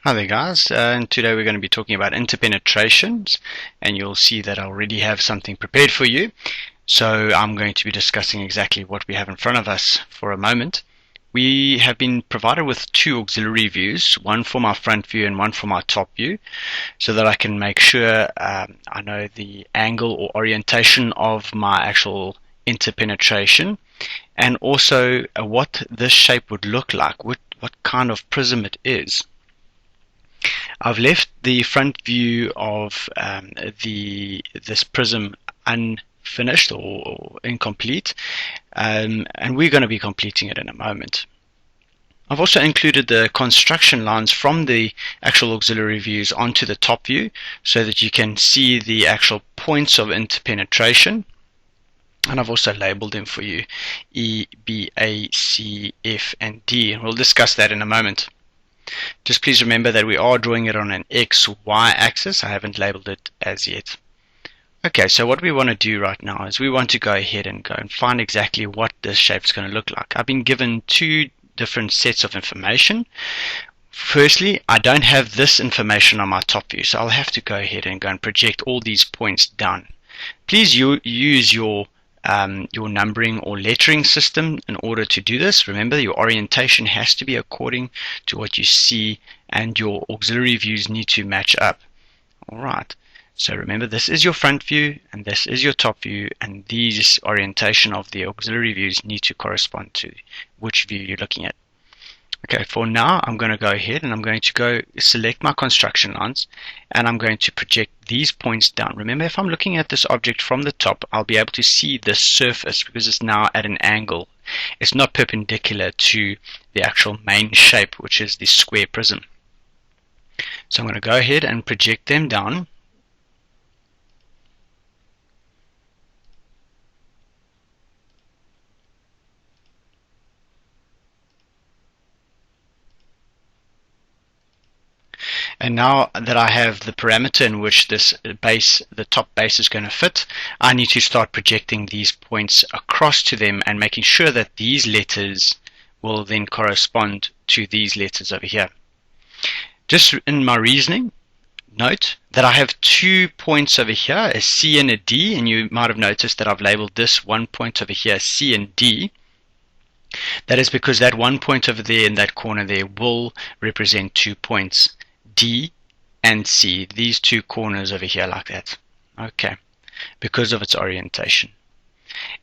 Hi there guys, and today we're going to be talking about interpenetrations, and you'll see that I already have something prepared for you. So I'm going to be discussing exactly what we have in front of us for a moment. We have been provided with two auxiliary views, one for my front view and one for my top view, so that I can make sure I know the angle or orientation of my actual interpenetration, and also what this shape would look like, what kind of prism it is. I've left the front view of this prism unfinished or incomplete, and we're going to be completing it in a moment. I've also included the construction lines from the actual auxiliary views onto the top view so that you can see the actual points of interpenetration. And I've also labeled them for you, E, B, A, C, F, and D. And we'll discuss that in a moment. Just please remember that we are drawing it on an X-Y axis. I haven't labeled it as yet. Okay, so what we want to do right now is we want to go ahead and find exactly what this shape is going to look like. I've been given two different sets of information. Firstly, I don't have this information on my top view, so I'll have to go ahead and project all these points down. Please use your numbering or lettering system in order to do this. Remember, your orientation has to be according to what you see, and your auxiliary views need to match up. Alright, so remember, this is your front view and this is your top view, and these orientation of the auxiliary views need to correspond to which view you're looking at. Okay, for now I'm going to go ahead and I'm going to go select my construction lines, and I'm going to project these points down. Remember, if I'm looking at this object from the top, I'll be able to see the surface because it's now at an angle. It's not perpendicular to the actual main shape, which is the square prism. So I'm going to go ahead and project them down. And now that I have the parameter in which this base, the top base, is going to fit, I need to start projecting these points across to them and making sure that these letters will then correspond to these letters over here. Just in my reasoning, note that I have 2 points over here, a C and a D, and you might have noticed that I've labeled this one point over here C and D. That is because that one point over there in that corner there will represent 2 points, D and C, these two corners over here like that. Okay, because of its orientation.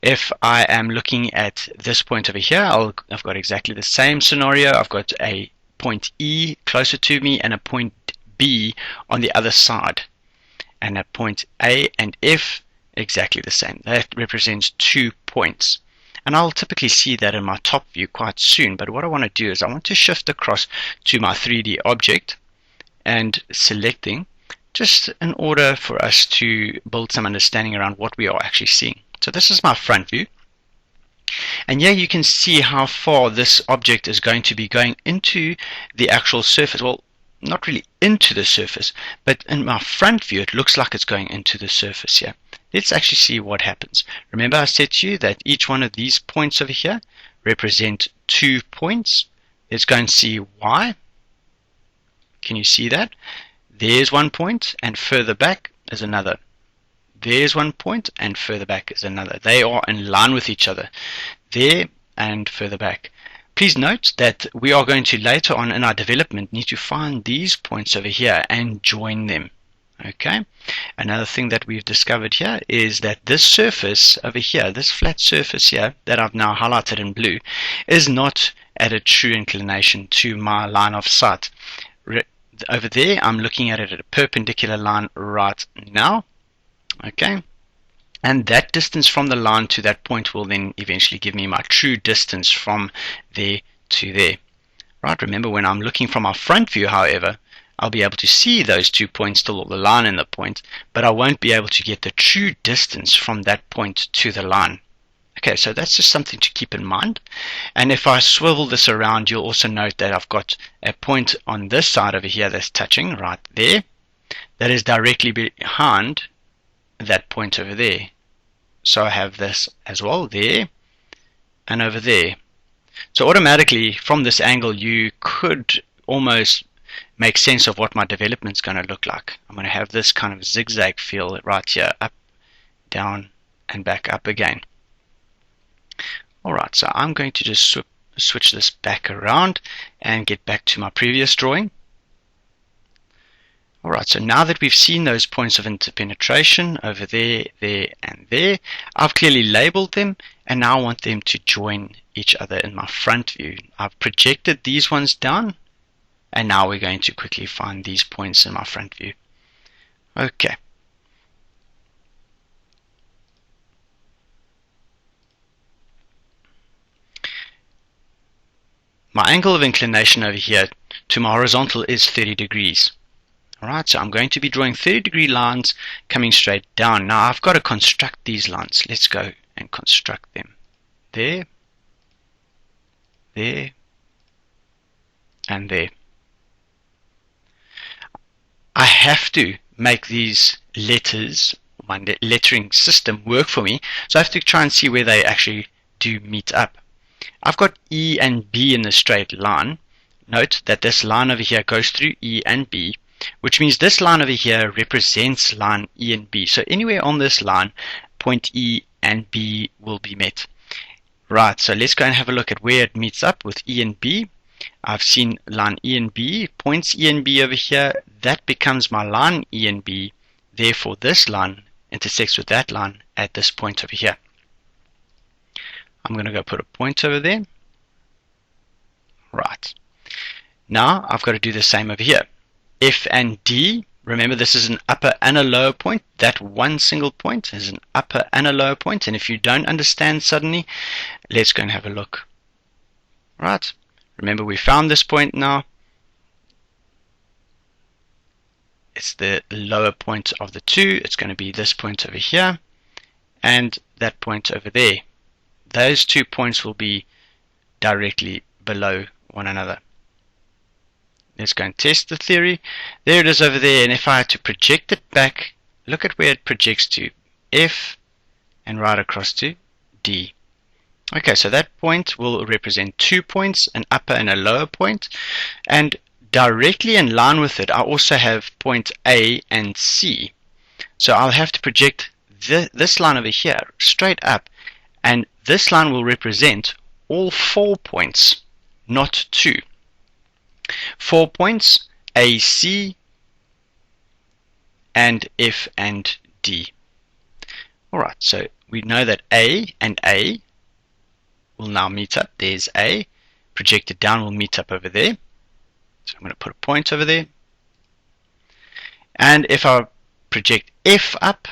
If I am looking at this point over here, I've got exactly the same scenario. I've got a point E closer to me and a point B on the other side, and a point A and F exactly the same. That represents 2 points. And I'll typically see that in my top view quite soon, but what I want to do is I want to shift across to my 3D object and selecting, just in order for us to build some understanding around what we are actually seeing. So this is my front view, and here you can see how far this object is going to be going into the actual surface. Well, not really into the surface, but in my front view it looks like it's going into the surface here. Let's actually see what happens. Remember, I said to you that each one of these points over here represent 2 points. Let's go and see why. Can you see that? There's 1 point, and further back is another. There's 1 point, and further back is another. They are in line with each other, there and further back. Please note that we are going to later on in our development need to find these points over here and join them. Okay. Another thing that we've discovered here is that this surface over here, this flat surface here that I've now highlighted in blue, is not at a true inclination to my line of sight. Over there, I'm looking at it at a perpendicular line right now. Okay, and that distance from the line to that point will then eventually give me my true distance from there to there. Right, remember, when I'm looking from my front view, however, I'll be able to see those 2 points still, or the line and the point, but I won't be able to get the true distance from that point to the line. Okay, so that's just something to keep in mind. And if I swivel this around, you'll also note that I've got a point on this side over here that's touching right there. That is directly behind that point over there. So I have this as well there and over there. So automatically from this angle you could almost make sense of what my development is going to look like. I'm going to have this kind of zigzag feel right here, up, down, and back up again. Alright, so I'm going to just switch this back around and get back to my previous drawing. Alright, so now that we've seen those points of interpenetration over there, there, and there, I've clearly labeled them, and now I want them to join each other in my front view. I've projected these ones down, and now we're going to quickly find these points in my front view. Okay. My angle of inclination over here to my horizontal is 30 degrees. Alright, so I'm going to be drawing 30-degree lines coming straight down. Now I've got to construct these lines. Let's go and construct them. There, there, and there. I have to make these letters, my lettering system, work for me, so I have to try and see where they actually do meet up. I've got E and B in the straight line. Note that this line over here goes through E and B, which means this line over here represents line E and B. So anywhere on this line, point E and B will be met. Right, so let's go and have a look at where it meets up with E and B. I've seen line E and B, points E and B over here. That becomes my line E and B. Therefore, this line intersects with that line at this point over here. I'm going to go put a point over there. Right. Now, I've got to do the same over here. F and D, remember this is an upper and a lower point. That one single point is an upper and a lower point. And if you don't understand suddenly, let's go and have a look. Right. Remember we found this point now. It's the lower point of the two. It's going to be this point over here and that point over there. Those 2 points will be directly below one another. Let's go and test the theory. There it is over there, and if I had to project it back, look at where it projects to. F and right across to D. Okay, so that point will represent 2 points, an upper and a lower point, and directly in line with it I also have point A and C. So I'll have to project this line over here straight up, and this line will represent all 4 points, not 2. 4 points, AC and F and D. Alright, so we know that A and A will now meet up. There's A. Projected down will meet up over there. So I'm going to put a point over there. And if I project F up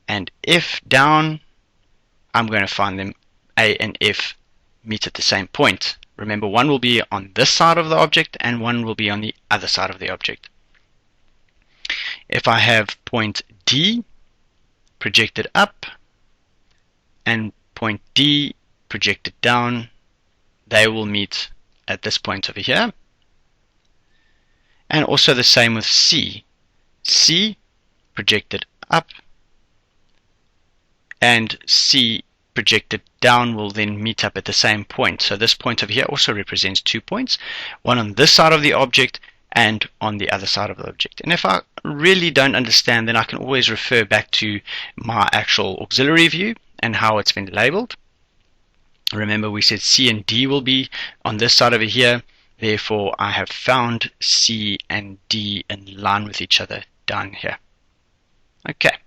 and F down, I'm going to find them A and F meet at the same point. Remember, one will be on this side of the object and one will be on the other side of the object. If I have point D projected up and point D projected down, they will meet at this point over here. And also the same with C. C projected up and C projected down will then meet up at the same point. So this point over here also represents 2 points, one on this side of the object and on the other side of the object. And if I really don't understand, then I can always refer back to my actual auxiliary view and how it's been labeled. Remember we said C and D will be on this side over here, therefore I have found C and D in line with each other down here. Okay.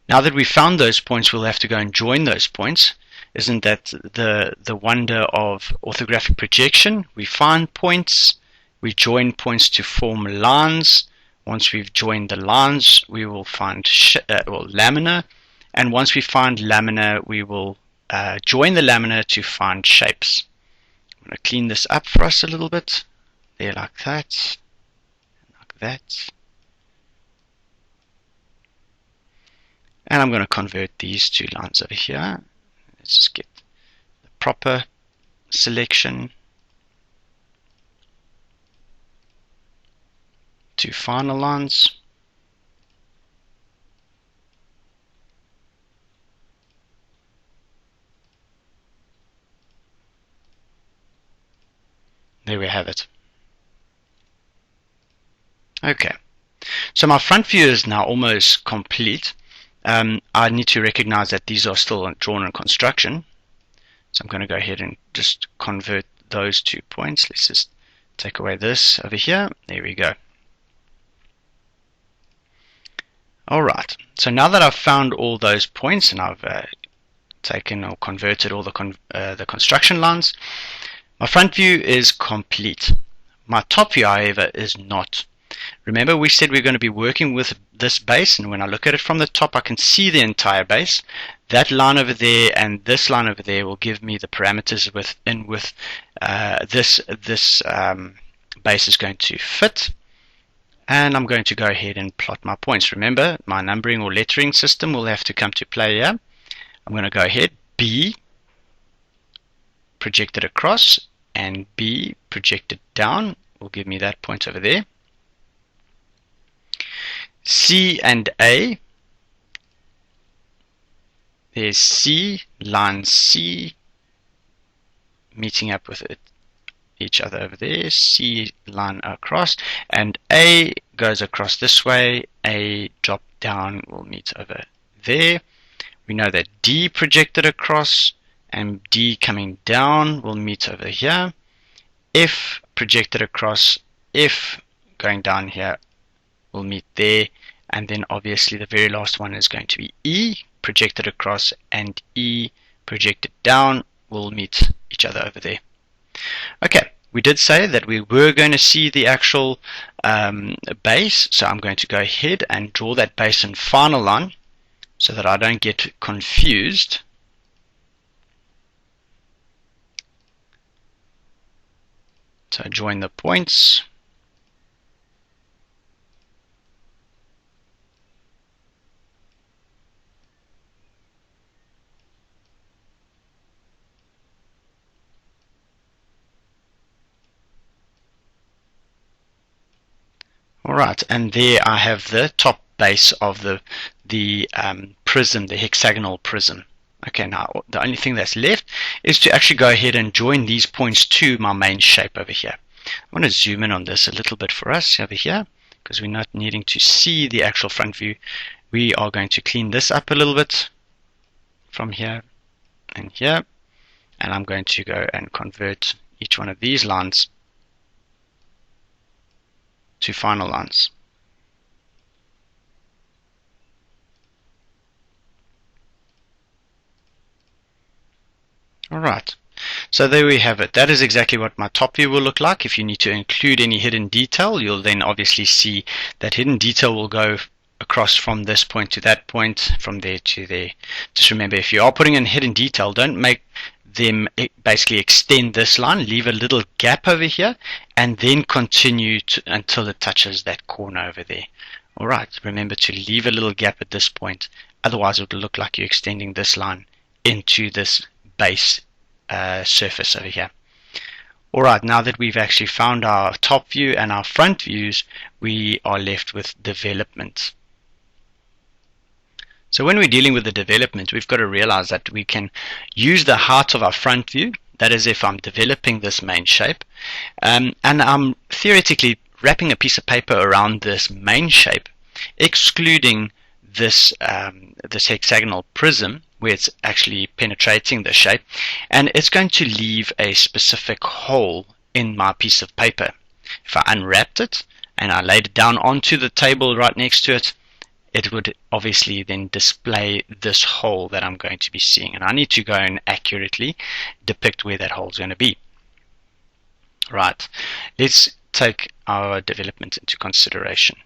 Now that we've found those points, we'll have to go and join those points. Isn't that the wonder of orthographic projection? We find points, we join points to form lines. Once we've joined the lines, we will find lamina. And once we find lamina, we will join the lamina to find shapes. I'm going to clean this up for us a little bit. There, like that. Like that. And I'm going to convert these 2 lines over here. Let's just get the proper selection to final lines. There we have it. Okay, so my front view is now almost complete. I need to recognize that these are still drawn in construction. So I'm going to go ahead and just convert those 2 points. Let's just take away this over here. There we go. Alright, so now that I've found all those points and I've taken or converted all the construction lines, my front view is complete. My top view, however, is not. Remember, we said we're going to be working with this base, and when I look at it from the top, I can see the entire base. That line over there and this line over there will give me the parameters within which this base is going to fit. And I'm going to go ahead and plot my points. Remember, my numbering or lettering system will have to come to play here. I'm going to go ahead, B, project it across, and B, projected down, will give me that point over there. C and A, there's C, line C, meeting up with it, each other over there, C line across, and A goes across this way, A drop down will meet over there. We know that D projected across and D coming down will meet over here. F projected across, F going down here will meet there, and then obviously the very last one is going to be E projected across and E projected down will meet each other over there. Okay, we did say that we were going to see the actual base, so I'm going to go ahead and draw that base in final line so that I don't get confused. So join the points. Alright, and there I have the top base of the prism, the hexagonal prism. Okay, now the only thing that's left is to actually go ahead and join these points to my main shape over here. I want to zoom in on this a little bit for us over here, because we're not needing to see the actual front view. We are going to clean this up a little bit from here and here, and I'm going to go and convert each one of these lines to final lines. Alright, so there we have it. That is exactly what my top view will look like. If you need to include any hidden detail, you'll then obviously see that hidden detail will go across from this point to that point, from there to there. Just remember, if you are putting in hidden detail, don't make them basically extend this line, leave a little gap over here, and then continue until it touches that corner over there. Alright, remember to leave a little gap at this point, otherwise it will look like you're extending this line into this base surface over here. Alright, now that we've actually found our top view and our front views, we are left with development. So when we're dealing with the development, we've got to realize that we can use the height of our front view, that is if I'm developing this main shape, and I'm theoretically wrapping a piece of paper around this main shape, excluding this, this hexagonal prism, where it's actually penetrating the shape, and it's going to leave a specific hole in my piece of paper. If I unwrapped it and I laid it down onto the table right next to it, it would obviously then display this hole that I'm going to be seeing, and I need to go and accurately depict where that hole is going to be. Right, let's take our development into consideration.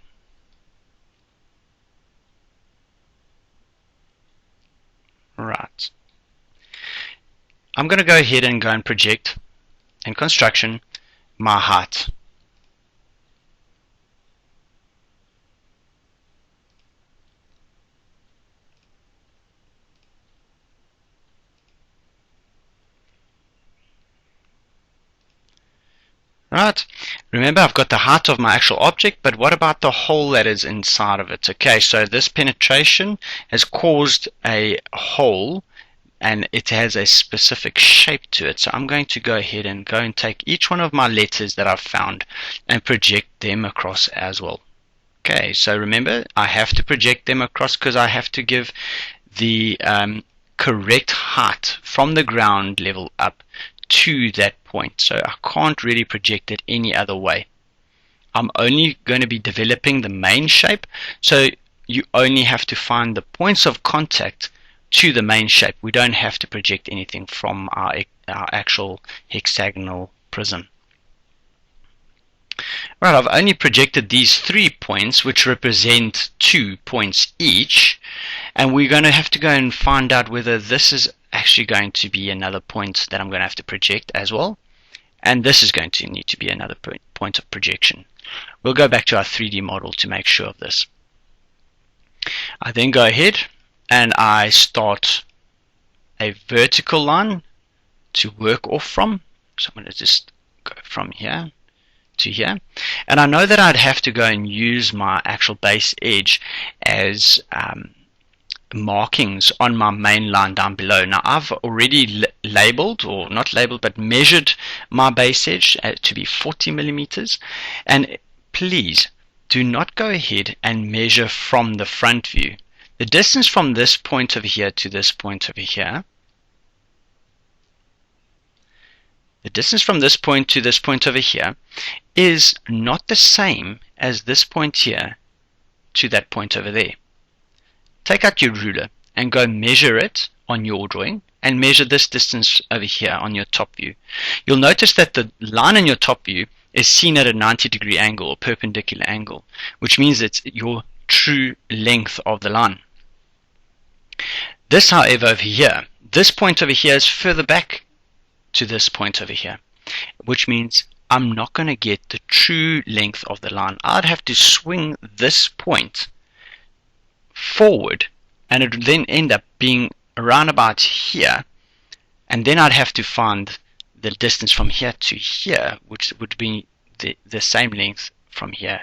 Right, I'm going to go ahead and project in construction my height. Right, remember I've got the height of my actual object, but what about the hole that is inside of it? Okay, so this penetration has caused a hole and it has a specific shape to it. So I'm going to go ahead and take each one of my letters that I've found and project them across as well. Okay, so remember, I have to project them across because I have to give the correct height from the ground level up to that point. So I can't really project it any other way. I'm only going to be developing the main shape, so you only have to find the points of contact to the main shape. We don't have to project anything from our actual hexagonal prism. Right, I've only projected these 3 points, which represent 2 points each, and we're going to have to go and find out whether this is actually going to be another point that I'm going to have to project as well, and this is going to need to be another point of projection. We'll go back to our 3D model to make sure of this. I then go ahead and I start a vertical line to work off from. So I'm going to just go from here to here, and I know that I'd have to go and use my actual base edge as markings on my main line down below. Now I've already labeled, or not labeled, but measured my base edge to be 40 millimeters, and please do not go ahead and measure from the front view. The distance from this point over here to this point over here, the distance from this point to this point over here is not the same as this point here to that point over there. Take out your ruler and go measure it on your drawing and measure this distance over here on your top view. You'll notice that the line in your top view is seen at a 90-degree angle or perpendicular angle, which means it's your true length of the line. This, however, over here, this point over here is further back to this point over here, which means I'm not going to get the true length of the line. I'd have to swing this point forward, and it would then end up being around about here, and then I'd have to find the distance from here to here, which would be the same length from here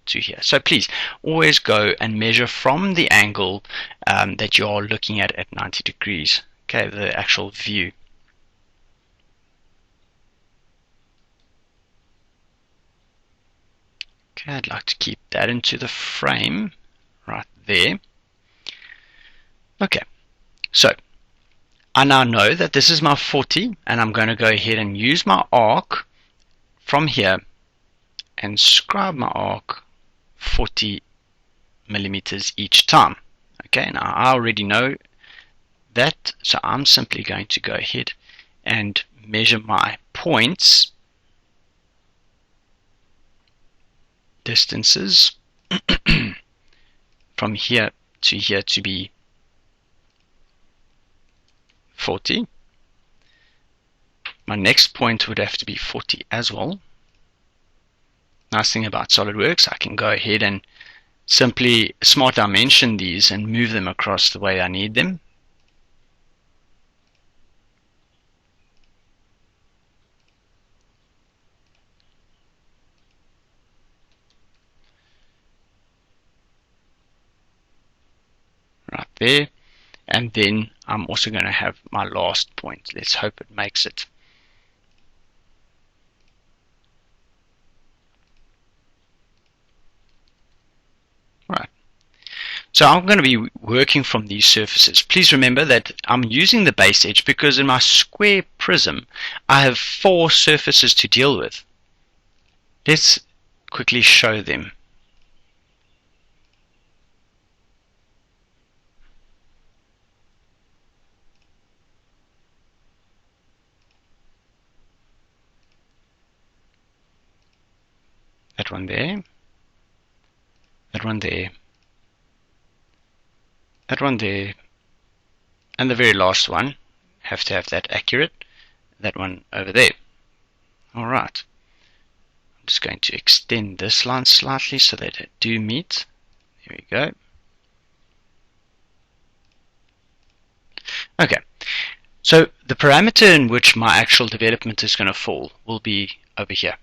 to here. So please always go and measure from the angle that you are looking at 90 degrees, okay, the actual view. Okay, I'd like to keep that into the frame right there. Okay, so I now know that this is my 40, and I'm going to go ahead and use my arc from here and scribe my arc 40 millimeters each time. Okay, now I already know that, so I'm simply going to go ahead and measure my points, distances from here to be 40. My next point would have to be 40 as well. Nice thing about SolidWorks, I can go ahead and simply smart dimension these and move them across the way I need them. Right there. And then I'm also going to have my last point. Let's hope it makes it. Right. So I'm going to be working from these surfaces. Please remember that I'm using the base edge because in my square prism I have 4 surfaces to deal with. Let's quickly show them. That one there, that one there, that one there, and the very last one, have to have that accurate, that one over there. Alright, I'm just going to extend this line slightly so that it do meet. There we go. Okay, so the parameter in which my actual development is going to fall will be over here.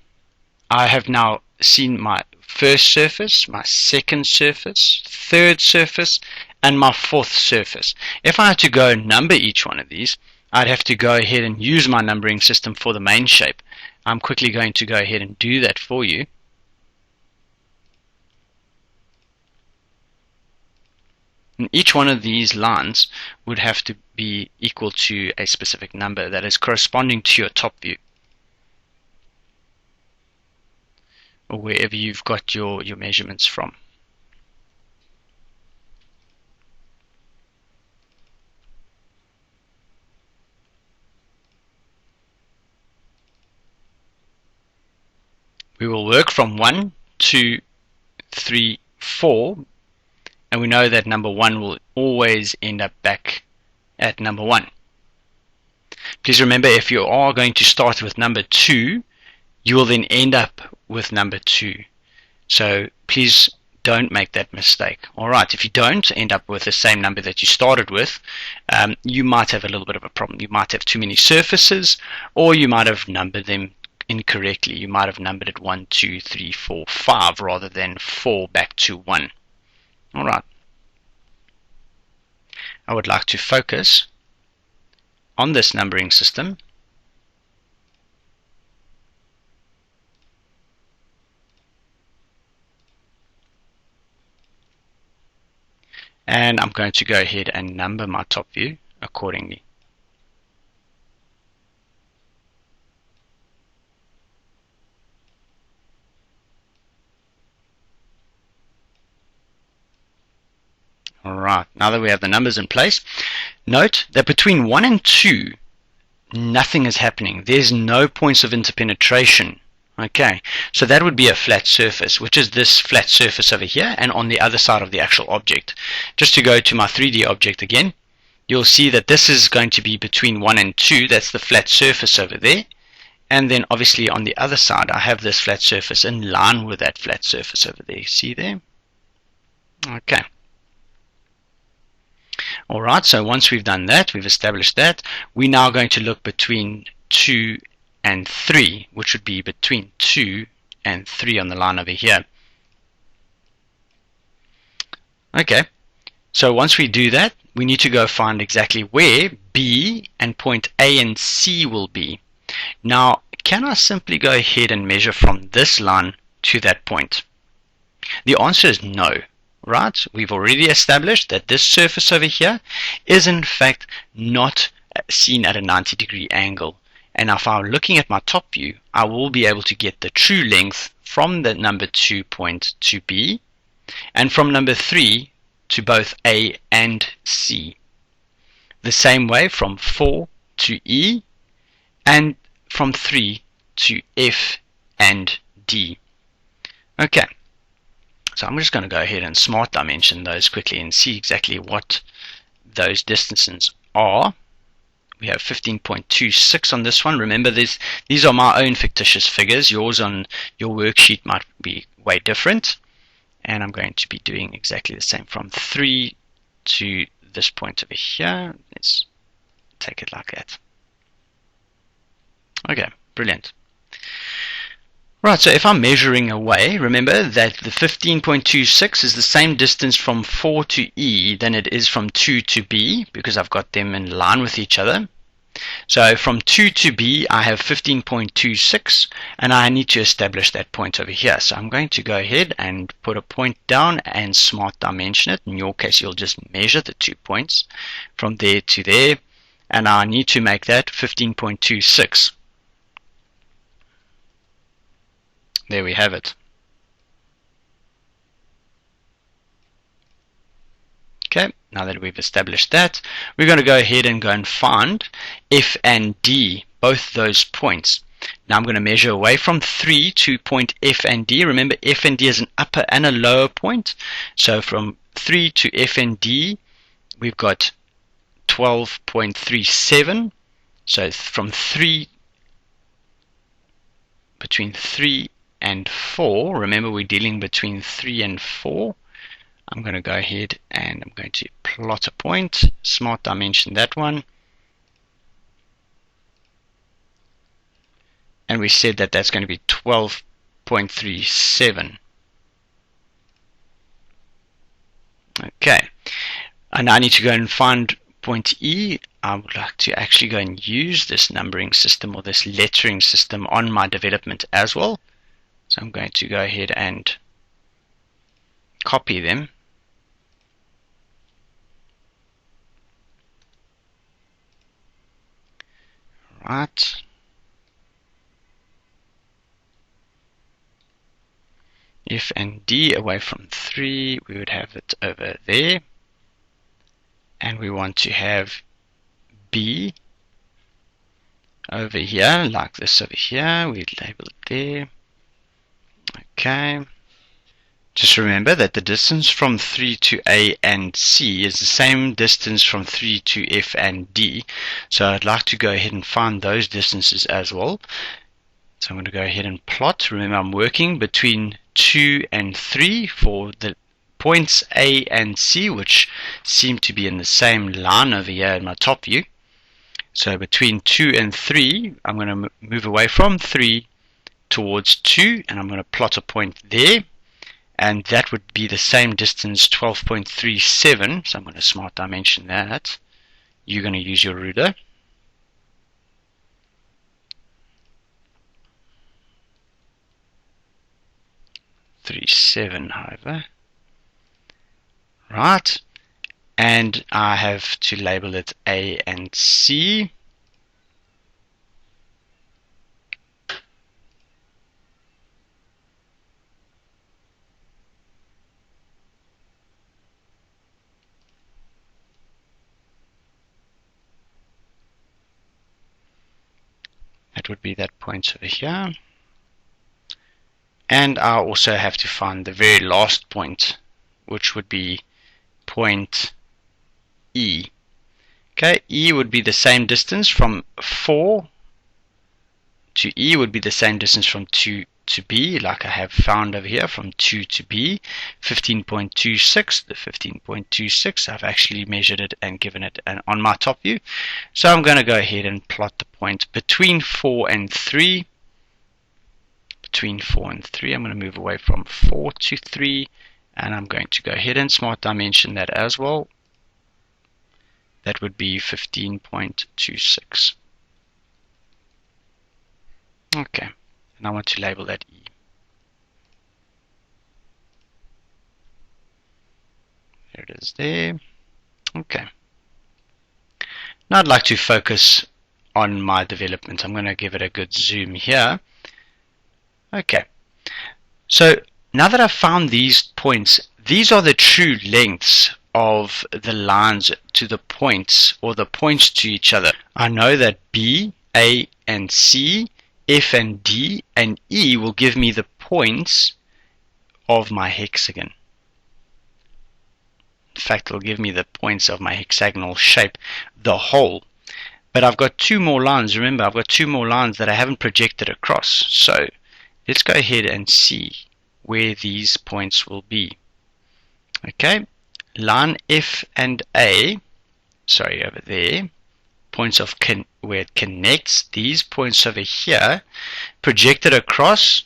I have now seen my first surface, my second surface, third surface, and my fourth surface. If I had to go number each one of these, I'd have to go ahead and use my numbering system for the main shape. I'm quickly going to go ahead and do that for you. And each one of these lines would have to be equal to a specific number that is corresponding to your top view, or wherever you've got your measurements from. We will work from 1, 2, 3, 4, and we know that number 1 will always end up back at number 1. Please remember, if you are going to start with number 2, you will then end up with number 2. So please don't make that mistake. Alright, if you don't end up with the same number that you started with, you might have a little bit of a problem. You might have too many surfaces, or you might have numbered them incorrectly. You might have numbered it 1, 2, 3, 4, 5 rather than 4 back to 1. Alright. I would like to focus on this numbering system. And I'm going to go ahead and number my top view accordingly. Alright, now that we have the numbers in place, note that between 1 and 2, nothing is happening. There's no points of interpenetration. Okay, so that would be a flat surface, which is this flat surface over here and on the other side of the actual object. Just to go to my 3D object again, you'll see that this is going to be between 1 and 2. That's the flat surface over there. And then obviously on the other side, I have this flat surface in line with that flat surface over there. See there? Okay. Alright, so once we've done that, we've established that, we're now going to look between 2 and 3, which would be between 2 and 3 on the line over here. Okay, so once we do that, we need to go find exactly where B and point A and C will be. Now, can I simply go ahead and measure from this line to that point? The answer is no. Right, we've already established that this surface over here is in fact not seen at a 90-degree angle. And if I'm looking at my top view, I will be able to get the true length from the number 2 point to B, and from number 3 to both A and C. The same way from 4 to E, and from 3 to F and D. Okay. So I'm just going to go ahead and smart dimension those quickly and see exactly what those distances are. We have 15.26 on this one. Remember, these are my own fictitious figures. Yours on your worksheet might be way different. And I'm going to be doing exactly the same from 3 to this point over here. Let's take it like that. Okay, brilliant. Right, so if I'm measuring away, remember that the 15.26 is the same distance from 4 to E than it is from 2 to B, because I've got them in line with each other. So from 2 to B, I have 15.26, and I need to establish that point over here. So I'm going to go ahead and put a point down and smart dimension it. In your case, you'll just measure the 2 points from there to there, and I need to make that 15.26. There we have it. Okay, now that we've established that, we're going to go ahead and go and find F and D, both those points. Now I'm going to measure away from 3 to point F and D. Remember, F and D is an upper and a lower point. So from 3 to F and D, we've got 12.37. So from 3, between 3 and 4, remember we're dealing between 3 and 4. I'm going to go ahead and I'm going to plot a point, smart dimension that one. And we said that that's going to be 12.37. Okay. And I need to go and find point E. I would like to actually go and use this numbering system or this lettering system on my development as well. So I'm going to go ahead and copy them. Right. F and D away from 3, we would have it over there. And we want to have B over here, like this over here. We label it there. Okay. Just remember that the distance from 3 to A and C is the same distance from 3 to F and D. So I'd like to go ahead and find those distances as well. So I'm going to go ahead and plot. Remember, I'm working between 2 and 3 for the points A and C, which seem to be in the same line over here in my top view. So between 2 and 3, I'm going to move away from 3 towards 2, and I'm going to plot a point there. And that would be the same distance, 12.37. So I'm going to smart dimension that. You're going to use your ruler. However. Right. And I have to label it A and C. That would be that point over here. And I also have to find the very last point, which would be point E. Okay, E would be the same distance from 4 to E would be the same distance from 2 to B, like I have found over here, from 2 to B, 15.26. The 15.26, I've actually measured it and given it on my top view. So I'm going to go ahead and plot the point between 4 and 3. Between 4 and 3, I'm going to move away from 4 to 3, and I'm going to go ahead and smart dimension that as well. That would be 15.26. Okay, and I want to label that E. There it is there. Okay. Now I'd like to focus on my development. I'm going to give it a good zoom here. Okay. So now that I've found these points, these are the true lengths of the lines to the points, or the points to each other. I know that B, A, and C, F and D, and E will give me the points of my hexagon. In fact, it'll give me the points of my hexagonal shape, the whole. But I've got two more lines. Remember, I've got two more lines that I haven't projected across. So let's go ahead and see where these points will be. Okay, line F and A, sorry, over there, points of where it connects, these points over here, projected across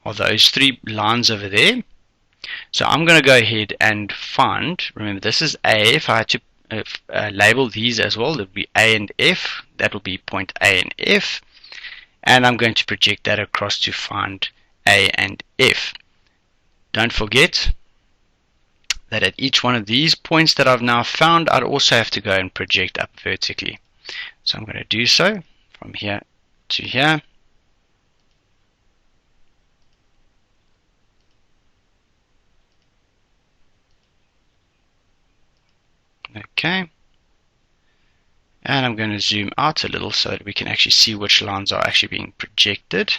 are those three lines over there. So I'm going to go ahead and find, remember this is A, if I had to label these as well, that would be A and F, that will be point A and F, and I'm going to project that across to find A and F. Don't forget that at each one of these points that I've now found, I'd also have to go and project up vertically. So I'm going to do so from here to here. Okay. And I'm going to zoom out a little so that we can actually see which lines are actually being projected.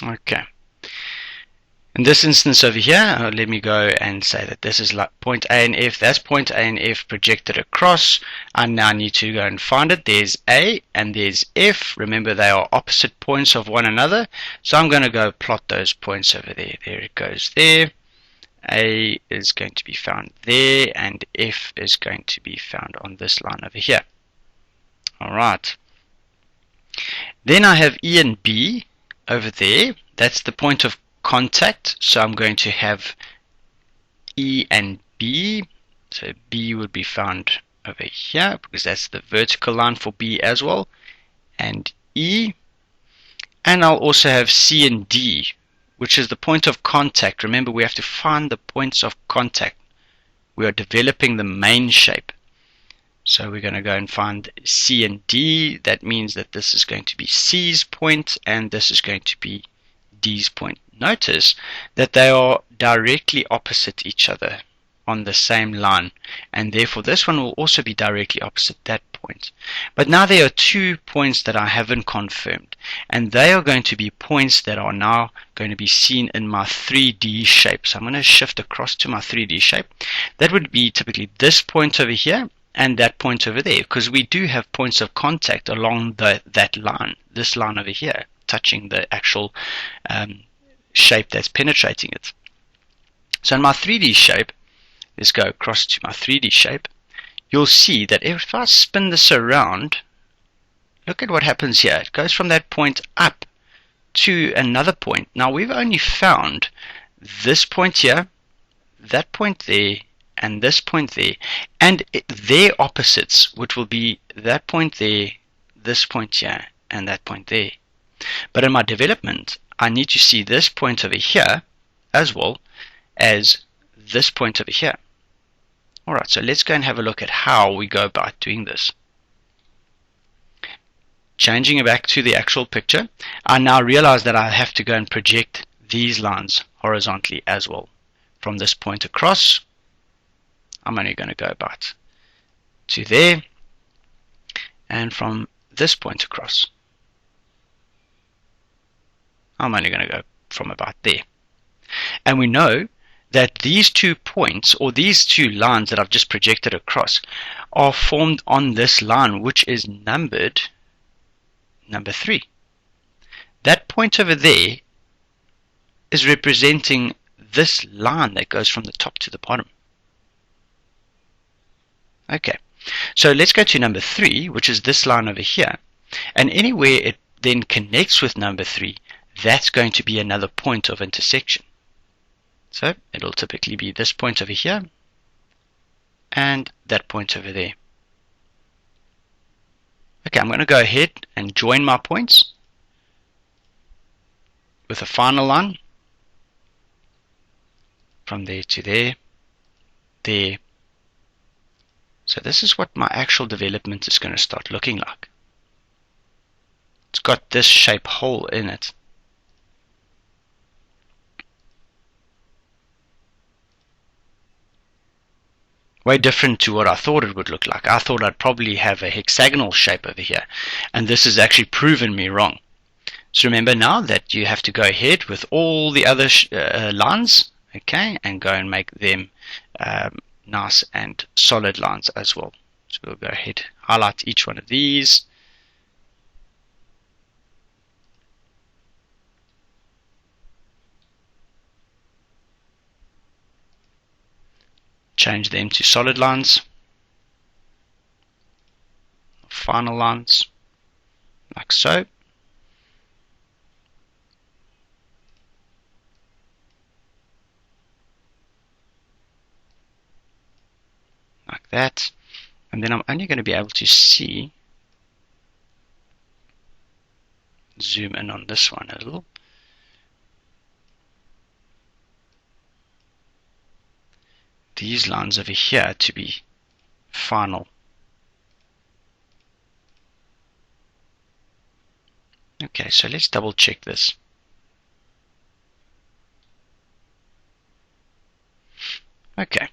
Okay. In this instance over here, let me go and say that this is like point A and F. That's point A and F projected across. I now need to go and find it. There's A and there's F. Remember, they are opposite points of one another. So I'm going to go plot those points over there. There it goes there. A is going to be found there, and F is going to be found on this line over here. Alright. Then I have E and B over there. That's the point of contact, so I'm going to have E and B. So B would be found over here because that's the vertical line for B as well, and E. And I'll also have C and D, which is the point of contact. Remember, we have to find the points of contact. We are developing the main shape. So we're going to go and find C and D. That means that this is going to be C's point and this is going to be D's point. Notice that they are directly opposite each other on the same line, and therefore this one will also be directly opposite that point. But now there are 2 points that I haven't confirmed, and they are going to be points that are now going to be seen in my 3D shape. So I'm going to shift across to my 3D shape. That would be typically this point over here and that point over there, because we do have points of contact along that line, this line over here, touching the actual shape that's penetrating it. So in my 3D shape, let's go across to my 3D shape, you'll see that if I spin this around, look at what happens here. It goes from that point up to another point. Now we've only found this point here, that point there, and this point there, and their opposites, which will be that point there, this point here, and that point there. But in my development, I need to see this point over here as well as this point over here. Alright, so let's go and have a look at how we go about doing this. Changing it back to the actual picture, I now realize that I have to go and project these lines horizontally as well. From this point across, I'm only going to go about to there, and from this point across, I'm only going to go from about there. And we know that these 2 points, or these 2 lines that I've just projected across, are formed on this line, which is numbered number 3. That point over there is representing this line that goes from the top to the bottom. Okay, so let's go to number 3, which is this line over here, and anywhere it then connects with number 3, that's going to be another point of intersection. So it'll typically be this point over here and that point over there. Okay, I'm going to go ahead and join my points with a final line from there to there, there. So this is what my actual development is going to start looking like. It's got this shape hole in it. Way different to what I thought it would look like. I thought I'd probably have a hexagonal shape over here, and this has actually proven me wrong. So remember now that you have to go ahead with all the other lines, okay, and go and make them nice and solid lines as well. So we'll go ahead, highlight each one of these. Change them to solid lines, final lines, like so. Like that. And then I'm only going to be able to see, zoom in on this one a little. These lines over here to be final. Okay, so let's double check this. Okay,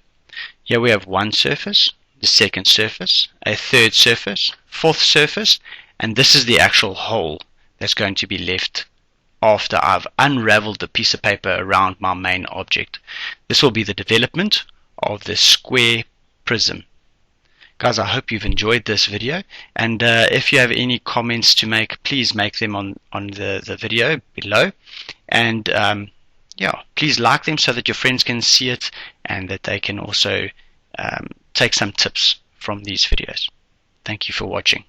here we have one surface, the second surface, a third surface, fourth surface, and this is the actual hole that's going to be left after I've unraveled the piece of paper around my main object. This will be the development of the square prism. Guys, I hope you've enjoyed this video, and if you have any comments to make, please make them on the video below, and yeah, please like them so that your friends can see it and that they can also take some tips from these videos. Thank you for watching.